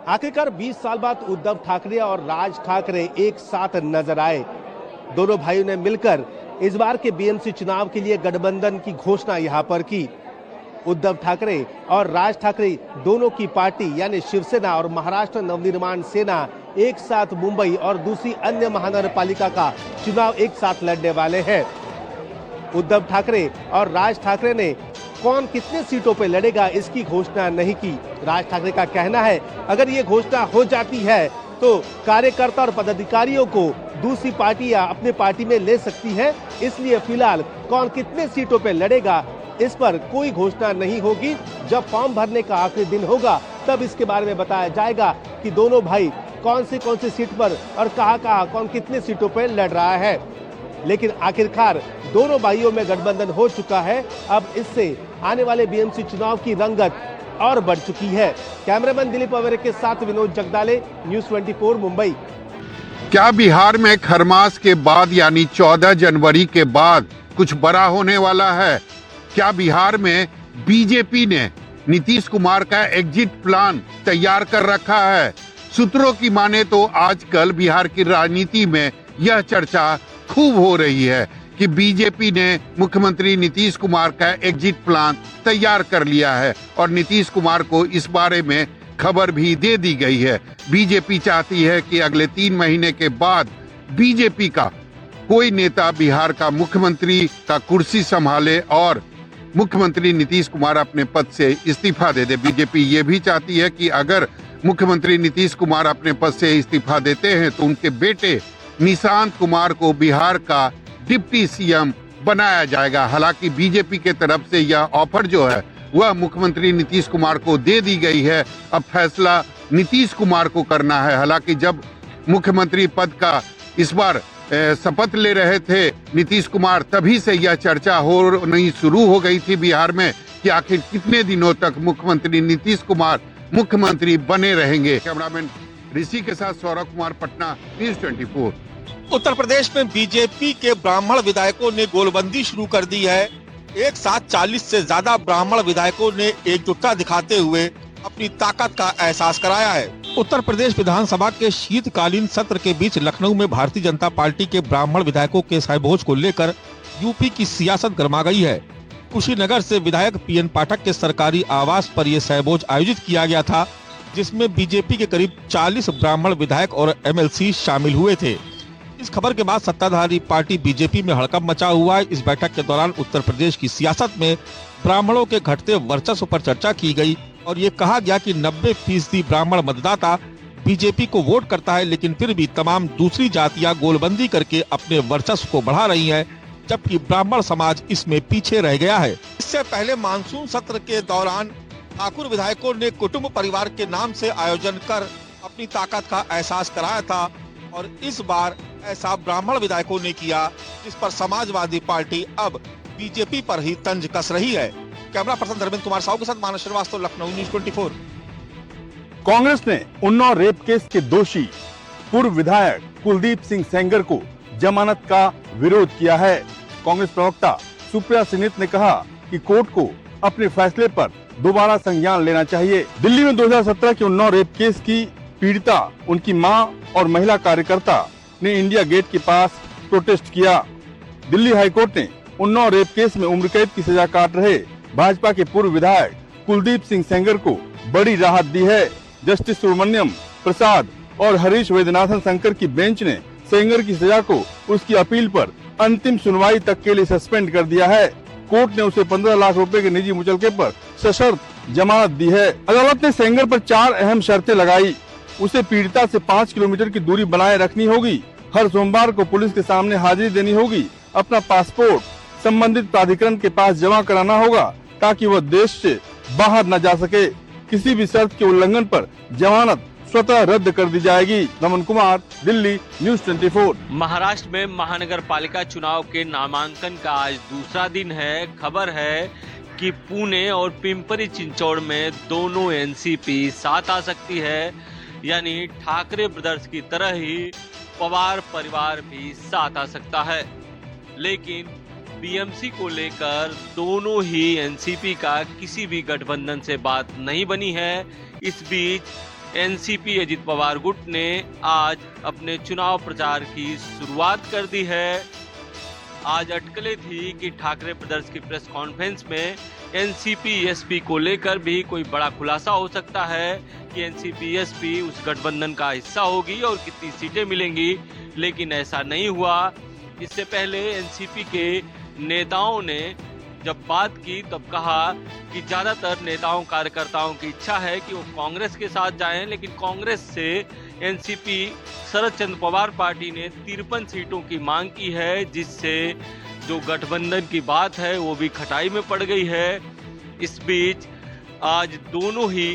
आखिरकार 20 साल बाद उद्धव ठाकरे और राज ठाकरे एक साथ नजर आए। दोनों भाइयों ने मिलकर इस बार के बीएमसी चुनाव के लिए गठबंधन की घोषणा यहां पर की। उद्धव ठाकरे और राज ठाकरे दोनों की पार्टी यानी शिवसेना और महाराष्ट्र नवनिर्माण सेना एक साथ मुंबई और दूसरी अन्य महानगरपालिका का चुनाव एक साथ लड़ने वाले हैं। उद्धव ठाकरे और राज ठाकरे ने कौन कितने सीटों पर लड़ेगा इसकी घोषणा नहीं की। राज ठाकरे का कहना है अगर ये घोषणा हो जाती है तो कार्यकर्ता और पदाधिकारियों को दूसरी पार्टियां अपने पार्टी में ले सकती है, इसलिए फिलहाल कौन कितने सीटों पर लड़ेगा इस पर कोई घोषणा नहीं होगी। जब फॉर्म भरने का आखिरी दिन होगा तब इसके बारे में बताया जाएगा कि दोनों भाई कौन सी सीट पर और कहां कौन कितने सीटों पर लड़ रहा है। लेकिन आखिरकार दोनों भाइयों में गठबंधन हो चुका है। अब इससे आने वाले बीएमसी चुनाव की रंगत और बढ़ चुकी है। कैमरामैन दिलीप अवेरे के साथ विनोद जगदाले, न्यूज़ 24 मुंबई। क्या बिहार में खरमास के बाद यानी 14 जनवरी के बाद कुछ बड़ा होने वाला है? क्या बिहार में बीजेपी ने नीतीश कुमार का एग्जिट प्लान तैयार कर रखा है? सूत्रों की माने तो आजकल बिहार की राजनीति में यह चर्चा खूब हो रही है कि बीजेपी ने मुख्यमंत्री नीतीश कुमार का एग्जिट प्लान तैयार कर लिया है और नीतीश कुमार को इस बारे में खबर भी दे दी गई है। बीजेपी चाहती है कि अगले 3 महीने के बाद बीजेपी का कोई नेता बिहार का मुख्यमंत्री का कुर्सी संभाले और मुख्यमंत्री नीतीश कुमार अपने पद से इस्तीफा दे दे। बीजेपी ये भी चाहती है कि अगर मुख्यमंत्री नीतीश कुमार अपने पद से इस्तीफा देते हैं तो उनके बेटे निशांत कुमार को बिहार का डिप्टी सीएम बनाया जाएगा। हालांकि बीजेपी के तरफ से यह ऑफर जो है वह मुख्यमंत्री नीतीश कुमार को दे दी गई है। अब फैसला नीतीश कुमार को करना है। हालांकि जब मुख्यमंत्री पद का इस बार शपथ ले रहे थे नीतीश कुमार, तभी से यह चर्चा होनी शुरू हो गई थी बिहार में कि आखिर कितने दिनों तक मुख्यमंत्री नीतीश कुमार मुख्यमंत्री बने रहेंगे। कैमरामैन ऋषि के साथ सौरभ कुमार, पटना, न्यूज़ 24। उत्तर प्रदेश में बीजेपी के ब्राह्मण विधायकों ने गोलबंदी शुरू कर दी है। एक साथ 40 से ज्यादा ब्राह्मण विधायकों ने एकजुटता दिखाते हुए अपनी ताकत का एहसास कराया है। उत्तर प्रदेश विधानसभा के शीतकालीन सत्र के बीच लखनऊ में भारतीय जनता पार्टी के ब्राह्मण विधायकों के सहभोज को लेकर यूपी की सियासत गर्मा गई है। कुशीनगर से विधायक पीएन पाठक के सरकारी आवास पर यह सहभोज आयोजित किया गया था, जिसमें बीजेपी के करीब 40 ब्राह्मण विधायक और एमएलसी शामिल हुए थे। इस खबर के बाद सत्ताधारी पार्टी बीजेपी में हड़कंप मचा हुआ है। इस बैठक के दौरान उत्तर प्रदेश की सियासत में ब्राह्मणों के घटते वर्चस्व पर चर्चा की गई और ये कहा गया कि 90% ब्राह्मण मतदाता बीजेपी को वोट करता है, लेकिन फिर भी तमाम दूसरी जातियां गोलबंदी करके अपने वर्चस्व को बढ़ा रही हैं, जबकि ब्राह्मण समाज इसमें पीछे रह गया है। इससे पहले मानसून सत्र के दौरान ठाकुर विधायकों ने कुटुंब परिवार के नाम से आयोजन कर अपनी ताकत का एहसास कराया था और इस बार ऐसा ब्राह्मण विधायकों ने किया, जिस पर समाजवादी पार्टी अब बीजेपी पर ही तंज कस रही है। कैमरा पर्सन धर्मेंद्र कुमार साहू के साथ मानस श्रीवास्तव, लखनऊ, न्यूज़ 24। कांग्रेस ने उन्नाव रेप केस के दोषी पूर्व विधायक कुलदीप सिंह सेंगर को जमानत का विरोध किया है। कांग्रेस प्रवक्ता सुप्रिया सिन्हा ने कहा कि कोर्ट को अपने फैसले पर दोबारा संज्ञान लेना चाहिए। दिल्ली में 2017 के उन्नाव रेप केस की पीड़िता, उनकी मां और महिला कार्यकर्ता ने इंडिया गेट के पास प्रोटेस्ट किया। दिल्ली हाईकोर्ट ने उन्नाव रेप केस में उम्र कैद की सजा काट रहे भाजपा के पूर्व विधायक कुलदीप सिंह सेंगर को बड़ी राहत दी है। जस्टिस सुब्रमण्यम प्रसाद और हरीश वैद्यनाथन शंकर की बेंच ने सेंगर की सजा को उसकी अपील पर अंतिम सुनवाई तक के लिए सस्पेंड कर दिया है। कोर्ट ने उसे 15 लाख रुपए के निजी मुचलके पर सशर्त जमानत दी है। अदालत ने सेंगर पर 4 अहम शर्तें लगाई। उसे पीड़िता से 5 किलोमीटर की दूरी बनाए रखनी होगी, हर सोमवार को पुलिस के सामने हाजिरी देनी होगी, अपना पासपोर्ट संबंधित प्राधिकरण के पास जमा कराना होगा ताकि वह देश से बाहर न जा सके। किसी भी शर्त के उल्लंघन पर जमानत स्वतः रद्द कर दी जाएगी। नमन कुमार, दिल्ली, न्यूज़ 24। महाराष्ट्र में महानगर पालिका चुनाव के नामांकन का आज दूसरा दिन है। खबर है कि पुणे और पिंपरी चिंचवड़ में दोनों एनसीपी साथ आ सकती है, यानी ठाकरे ब्रदर्स की तरह ही पवार परिवार भी साथ आ सकता है। लेकिन बीएमसी को लेकर दोनों ही एनसीपी का किसी भी गठबंधन से बात नहीं बनी है। इस बीच एनसीपी अजित पवार गुट ने आज अपने चुनाव प्रचार की शुरुआत कर दी है। आज अटकलें थी कि ठाकरे ब्रदर्स की प्रेस कॉन्फ्रेंस में एनसीपी एसपी को लेकर भी कोई बड़ा खुलासा हो सकता है कि एनसीपी एसपी उस गठबंधन का हिस्सा होगी और कितनी सीटें मिलेंगी, लेकिन ऐसा नहीं हुआ। इससे पहले एनसीपी के नेताओं ने जब बात की तब कहा कि ज्यादातर नेताओं कार्यकर्ताओं की इच्छा है कि वो कांग्रेस के साथ जाएं, लेकिन कांग्रेस से एनसीपी शरद चंद्र पवार पार्टी ने 53 सीटों की मांग की है, जिससे जो गठबंधन की बात है वो भी खटाई में पड़ गई है। इस बीच आज दोनों ही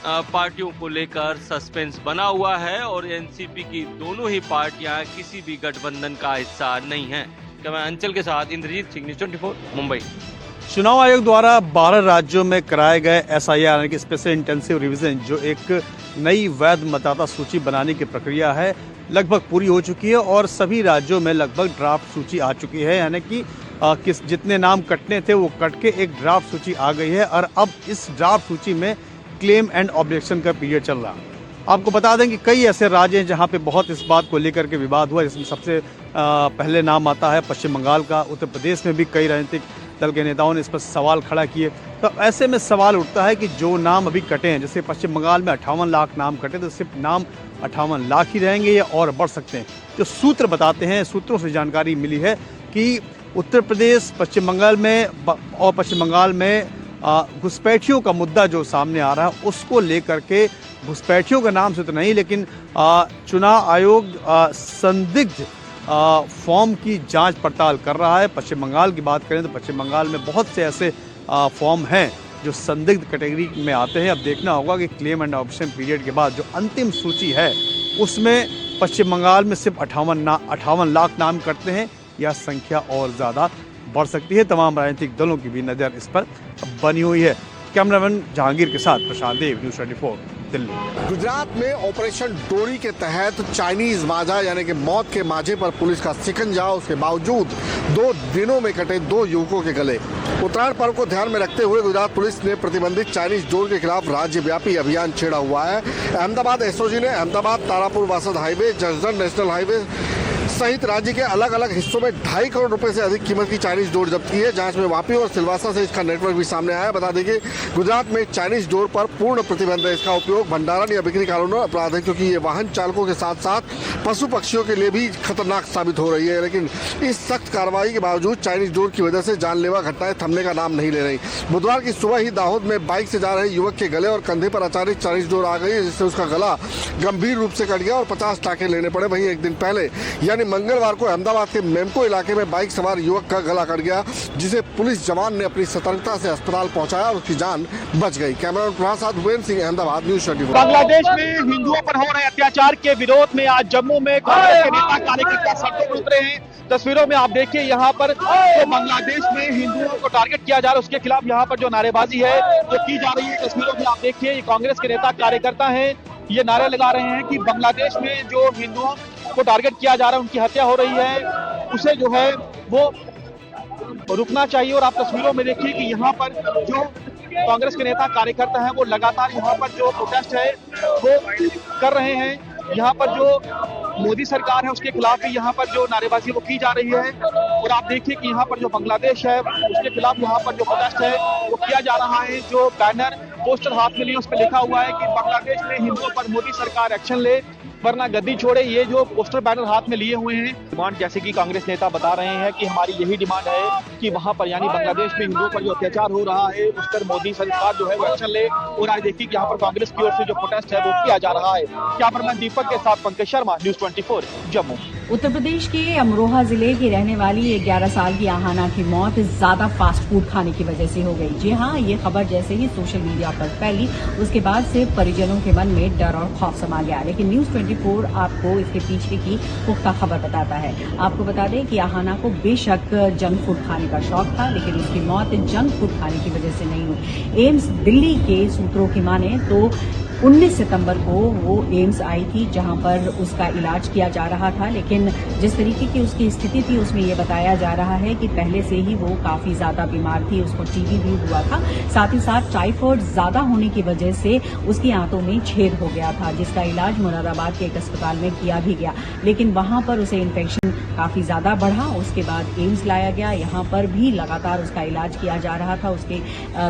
पार्टियों को लेकर सस्पेंस बना हुआ है और एनसीपी की दोनों ही पार्टियां किसी भी गठबंधन का हिस्सा नहीं है। मैं अंचल के साथ इंद्रजीत सिंह, न्यूज़ 24 मुंबई। चुनाव आयोग द्वारा 12 राज्यों में कराए गए SIR यानी कि स्पेशल इंटेंसिव रिवीजन, जो एक नई वैध मतदाता सूची बनाने की प्रक्रिया है, लगभग पूरी हो चुकी है और सभी राज्यों में लगभग ड्राफ्ट सूची आ चुकी है। यानी कि जितने नाम कटने थे वो कट के एक ड्राफ्ट सूची आ गई है और अब इस ड्राफ्ट सूची में क्लेम एंड ऑब्जेक्शन का पीरियड चल रहा है। आपको बता दें कि कई ऐसे राज्य हैं जहां पे बहुत इस बात को लेकर के विवाद हुआ, जिसमें सबसे पहले नाम आता है पश्चिम बंगाल का। उत्तर प्रदेश में भी कई राजनीतिक दल के नेताओं ने इस पर सवाल खड़ा किए। तो ऐसे में सवाल उठता है कि जो नाम अभी कटे हैं, जैसे पश्चिम बंगाल में 58 लाख नाम कटे, तो सिर्फ नाम 58 लाख ही रहेंगे या और बढ़ सकते हैं? जो सूत्र बताते हैं, सूत्रों से जानकारी मिली है कि उत्तर प्रदेश, पश्चिम बंगाल में घुसपैठियों का मुद्दा जो सामने आ रहा है, उसको लेकर के घुसपैठियों का नाम से तो नहीं, लेकिन चुनाव आयोग संदिग्ध फॉर्म की जांच पड़ताल कर रहा है। पश्चिम बंगाल की बात करें तो पश्चिम बंगाल में बहुत से ऐसे फॉर्म हैं जो संदिग्ध कैटेगरी में आते हैं। अब देखना होगा कि क्लेम एंड ऑब्जेक्शन पीरियड के बाद जो अंतिम सूची है उसमें पश्चिम बंगाल में सिर्फ 58 लाख नाम करते हैं या संख्या और ज़्यादा बढ़ सकती है। तमाम राजनीतिक दलों की भी नज़र इस पर बनी हुई है। कैमरामैन जहांगीर के साथ प्रशांत देव, न्यूज़ 24 दिल्ली। गुजरात में ऑपरेशन डोरी के तहत चाइनीज मांझा यानी कि मौत के मांझे पर पुलिस का शिकंजा, उसके बावजूद 2 दिनों में कटे 2 युवकों के गले। उत्तरायण पर्व को ध्यान में रखते हुए गुजरात पुलिस ने प्रतिबंधित चाइनीज डोर के खिलाफ राज्यव्यापी अभियान छेड़ा हुआ है। अहमदाबाद एसओजी ने Ahmedabad Tarapur Vasad highway, Jasdan national highway सहित राज्य के अलग अलग हिस्सों में 2.5 करोड़ रुपए से अधिक कीमत की चाइनीज डोर जब्त की है। जांच में वापी और सिलवासा से इसका नेटवर्क भी सामने आया है। बता दें कि गुजरात में चाइनीज डोर पर पूर्ण प्रतिबंध है। इसका उपयोग भंडारण या बिक्री कानूनों अपराध है, क्योंकि ये वाहन चालकों के साथ साथ पशु पक्षियों के लिए भी खतरनाक साबित हो रही है। लेकिन इस सख्त कार्रवाई के बावजूद चाइनीज डोर की वजह से जानलेवा घटनाएं थमने का नाम नहीं ले रही। बुधवार की सुबह ही दाहोद में बाइक से जा रहे युवक के गले और कंधे पर अचानक चाइनीज डोर आ गई, जिससे उसका गला गंभीर रूप से कट गया और 50 टाँके लेने पड़े। वहीं एक दिन पहले यानी मंगलवार को अहमदाबाद के मेमको इलाके में बाइक सवार युवक का गला कट गया, जिसे पुलिस जवान ने अपनी सतर्कता से अस्पताल पहुंचाया और उसकी जान बच गई। कैमरामैन प्रसाद भूपेंद्र सिंह, अहमदाबाद, न्यूज़ 24। बांग्लादेश में हिंदुओं पर हो रहे अत्याचार के विरोध में आज जम्मू में कांग्रेस के नेता कार्यकर्ता सड़कों पर उतरे हैं। तस्वीरों में आप देखिए, यहाँ पर तो बांग्लादेश में हिंदुओं को टारगेट किया जा रहा है, उसके खिलाफ यहाँ पर जो नारेबाजी है जो की जा रही है। तस्वीरों में आप देखिए, ये कांग्रेस के नेता कार्यकर्ता हैं, ये नारे लगा रहे हैं कि बांग्लादेश में जो हिंदुओं को टारगेट किया जा रहा है, उनकी हत्या हो रही है, उसे जो है वो रुकना चाहिए। और आप तस्वीरों में देखिए कि यहाँ पर जो कांग्रेस के नेता कार्यकर्ता हैं वो लगातार यहाँ पर जो प्रोटेस्ट है वो कर रहे हैं। यहाँ पर जो मोदी सरकार है उसके खिलाफ भी यहाँ पर जो नारेबाजी वो की जा रही है। और आप देखिए कि यहाँ पर जो बांग्लादेश है उसके खिलाफ यहाँ पर जो प्रोटेस्ट है वो किया जा रहा है। जो बैनर पोस्टर हाथ में लिए उस पर लिखा हुआ है कि बांग्लादेश में हिंदुओं पर मोदी सरकार एक्शन ले वरना गद्दी छोड़े। ये जो पोस्टर बैनर हाथ में लिए हुए हैं, डिमांड जैसे कि कांग्रेस नेता बता रहे हैं कि हमारी यही डिमांड है कि वहां पर यानी बांग्लादेश में हिंदुओं पर जो अत्याचार हो रहा है उस पर मोदी सरकार जो है वो एक्शन ले। और आज देखिए कि यहाँ पर कांग्रेस की ओर से जो प्रोटेस्ट है वो किया जा रहा है। कैमरामैन दीपक के साथ पंकज शर्मा, न्यूज़ 24 जम्मू। उत्तर प्रदेश के अमरोहा जिले की रहने वाली एक 11 साल की आहाना की मौत ज्यादा फास्ट फूड खाने की वजह से हो गई। जी हाँ, ये खबर जैसे ही सोशल मीडिया पर फैली उसके बाद से परिजनों के मन में डर और खौफ समा गया। लेकिन न्यूज़ 24 आपको इसके पीछे की पुख्ता खबर बताता है। आपको बता दें कि आहाना को बेशक जंक फूड खाने का शौक था, लेकिन उसकी मौत जंक फूड खाने की वजह से नहीं हुई। एम्स दिल्ली के सूत्रों की माने तो 19 सितंबर को वो एम्स आई थी, जहां पर उसका इलाज किया जा रहा था। लेकिन जिस तरीके की उसकी स्थिति थी उसमें ये बताया जा रहा है कि पहले से ही वो काफी ज्यादा बीमार थी, उसको टीबी भी हुआ था, साथ ही साथ टाइफाइड ज्यादा होने की वजह से उसकी आंतों में छेद हो गया था, जिसका इलाज मुरादाबाद के एक अस्पताल में किया भी गया। लेकिन वहां पर उसे इन्फेक्शन काफी ज्यादा बढ़ा, उसके बाद एम्स लाया गया, यहाँ पर भी लगातार उसका इलाज किया जा रहा था उसके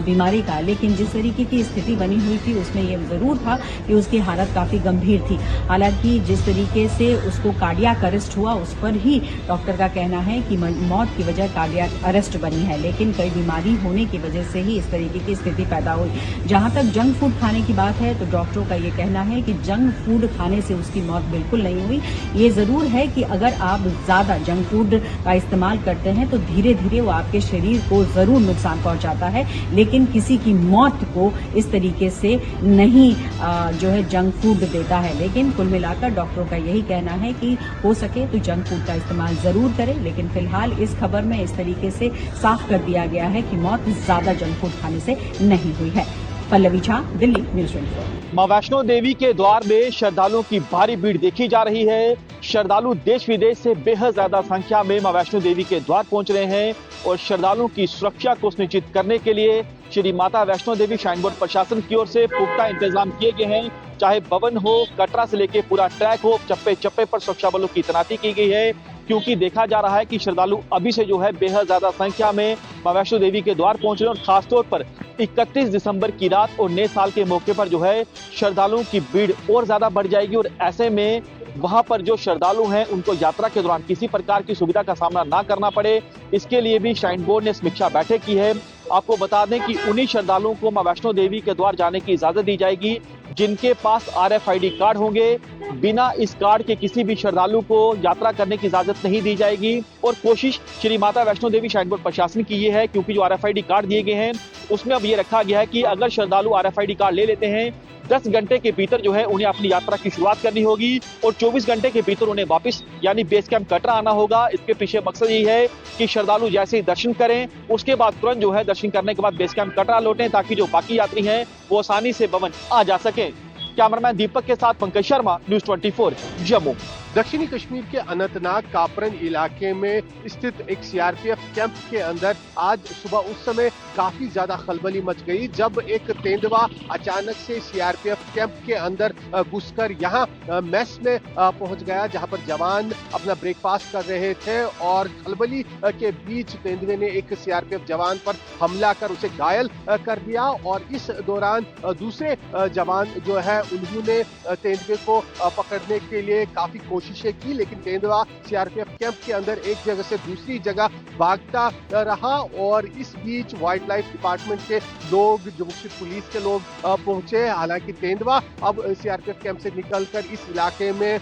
बीमारी का। लेकिन जिस तरीके की स्थिति बनी हुई थी उसमें यह जरूर था कि उसकी हालत काफी गंभीर थी। हालांकि जिस तरीके से उसको कार्डियक अरेस्ट हुआ उस पर ही डॉक्टर का कहना है कि मौत की वजह कार्डियक अरेस्ट बनी है, लेकिन कई बीमारी होने की वजह से ही इस तरीके की स्थिति पैदा हुई। जहां तक जंक फूड खाने की बात है तो डॉक्टरों का ये कहना है कि जंक फूड खाने से उसकी मौत बिल्कुल नहीं हुई। ये जरूर है कि अगर आप ज्यादा जंक फूड का इस्तेमाल करते हैं तो धीरे धीरे वो आपके शरीर को जरूर नुकसान पहुंचाता है, लेकिन किसी की मौत को इस तरीके से नहीं जो है जंक फूड देता है। लेकिन कुल मिलाकर डॉक्टरों का यही कहना है कि हो सके तो जंक फूड का इस्तेमाल जरूर करें। लेकिन फिलहाल इस खबर में इस तरीके से साफ कर दिया गया है कि मौत ज्यादा जंक फूड खाने से नहीं हुई है। पल्लवी झा, दिल्ली न्यूज़ 24। मां वैष्णो देवी के द्वार में श्रद्धालुओं की भारी भीड़ देखी जा रही है। श्रद्धालु देश विदेश से बेहद ज्यादा संख्या में मां वैष्णो देवी के द्वार पहुंच रहे हैं और श्रद्धालुओं की सुरक्षा को सुनिश्चित करने के लिए श्री माता वैष्णो देवी श्राइन बोर्ड प्रशासन की ओर से पुख्ता इंतजाम किए गए हैं। चाहे भवन हो, कटरा से लेके पूरा ट्रैक हो, चप्पे चप्पे पर सुरक्षा बलों की तैनाती की गई है, क्योंकि देखा जा रहा है कि श्रद्धालु अभी से जो है बेहद ज्यादा संख्या में मां वैष्णो देवी के द्वार पहुंच रहे हैं और खासतौर पर 31 दिसंबर की रात और नए साल के मौके पर जो है श्रद्धालुओं की भीड़ और ज्यादा बढ़ जाएगी और ऐसे में वहां पर जो श्रद्धालु हैं उनको यात्रा के दौरान किसी प्रकार की सुविधा का सामना ना करना पड़े, इसके लिए भी श्राइन बोर्ड ने समीक्षा बैठक की है। आपको बता दें कि उन्हीं श्रद्धालुओं को मां वैष्णो देवी के द्वार जाने की इजाजत दी जाएगी जिनके पास RFID कार्ड होंगे। बिना इस कार्ड के किसी भी श्रद्धालु को यात्रा करने की इजाजत नहीं दी जाएगी। और कोशिश श्री माता वैष्णो देवी श्राइन बोर्ड प्रशासन की ये है, क्योंकि जो RFID कार्ड दिए गए हैं उसमें अब ये रखा गया है कि अगर श्रद्धालु RFID कार्ड ले लेते हैं 10 घंटे के भीतर जो है उन्हें अपनी यात्रा की शुरुआत करनी होगी और 24 घंटे के भीतर उन्हें वापस यानी बेस कैंप कटरा आना होगा। इसके पीछे मकसद यही है कि श्रद्धालु जैसे ही दर्शन करें उसके बाद तुरंत जो है दर्शन करने के बाद बेस कैंप कटरा लौटें, ताकि जो बाकी यात्री हैं वो आसानी से भवन आ जा सके। कैमरामैन दीपक के साथ पंकज शर्मा, न्यूज़ 24, जम्मू। दक्षिणी कश्मीर के अनंतनाग कापरन इलाके में स्थित एक सीआरपीएफ कैंप के अंदर आज सुबह उस समय काफी ज्यादा खलबली मच गई जब एक तेंदुआ अचानक से सीआरपीएफ कैंप के अंदर घुसकर यहाँ मेस में पहुंच गया, जहां पर जवान अपना ब्रेकफास्ट कर रहे थे और खलबली के बीच तेंदुए ने एक सीआरपीएफ जवान पर हमला कर उसे घायल कर दिया। और इस दौरान दूसरे जवान जो है उन्होंने तेंदुए को पकड़ने के लिए काफी कोशिशें की, लेकिन तेंदुआ सीआरपीएफ कैंप के अंदर एक जगह से दूसरी जगह भागता रहा। और इस बीच वाइल्ड लाइफ डिपार्टमेंट के लोग, जम्मू कश्मीर पुलिस के लोग पहुंचे। हालांकि तेंदुआ अब सीआरपीएफ कैंप से निकलकर इस इलाके में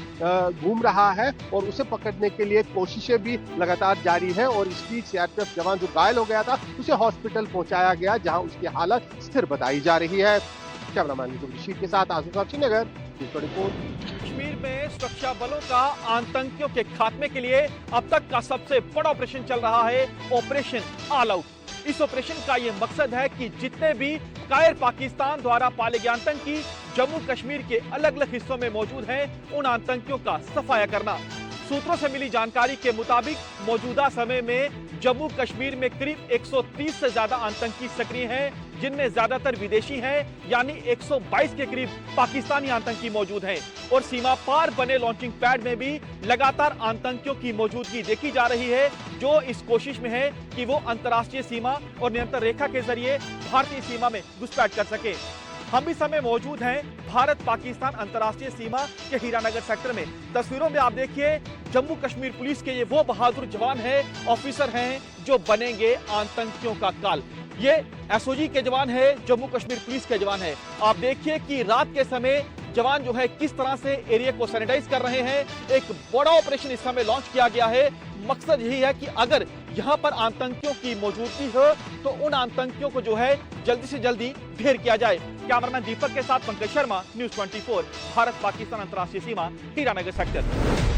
घूम रहा है और उसे पकड़ने के लिए कोशिशें भी लगातार जारी है। और इस बीच सीआरपीएफ जवान जो घायल हो गया था उसे हॉस्पिटल पहुंचाया गया, जहां उसकी हालत स्थिर बताई जा रही है। कैमरामैन ऋषि के साथ आजम साहब श्रीनगर, कश्मीर में सुरक्षा बलों का आतंकियों के खात्मे के लिए अब तक का सबसे बड़ा ऑपरेशन चल रहा है, ऑपरेशन ऑल आउट। इस ऑपरेशन का ये मकसद है कि जितने भी कायर पाकिस्तान द्वारा पाले गए आतंकी जम्मू कश्मीर के अलग अलग हिस्सों में मौजूद हैं, उन आतंकियों का सफाया करना। सूत्रों से मिली जानकारी के मुताबिक मौजूदा समय में जम्मू कश्मीर में करीब 130 से ज्यादा आतंकी सक्रिय हैं, जिनमें ज्यादातर विदेशी हैं, यानी 122 के करीब पाकिस्तानी आतंकी मौजूद हैं। और सीमा पार बने लॉन्चिंग पैड में भी लगातार आतंकियों की मौजूदगी देखी जा रही है, जो इस कोशिश में है कि वो अंतर्राष्ट्रीय सीमा और नियंत्रण रेखा के जरिए भारतीय सीमा में घुसपैठ कर सके। हम इस समय मौजूद हैं भारत पाकिस्तान अंतर्राष्ट्रीय सीमा के हीरानगर सेक्टर में। तस्वीरों में आप देखिए जम्मू कश्मीर पुलिस के ये वो बहादुर जवान हैं, ऑफिसर हैं, जो बनेंगे आतंकियों का काल। ये एसओजी के जवान है, जम्मू कश्मीर पुलिस के जवान है। आप देखिए कि रात के समय जवान जो है किस तरह से एरिया को सैनिटाइज कर रहे हैं। एक बड़ा ऑपरेशन इस समय लॉन्च किया गया है। मकसद यही है कि अगर यहाँ पर आतंकियों की मौजूदगी हो तो उन आतंकियों को जो है जल्दी से जल्दी ढेर किया जाए। कैमरामैन दीपक के साथ पंकज शर्मा, न्यूज़ 24, भारत पाकिस्तान अंतर्राष्ट्रीय सीमा, हीरानगर सेक्टर।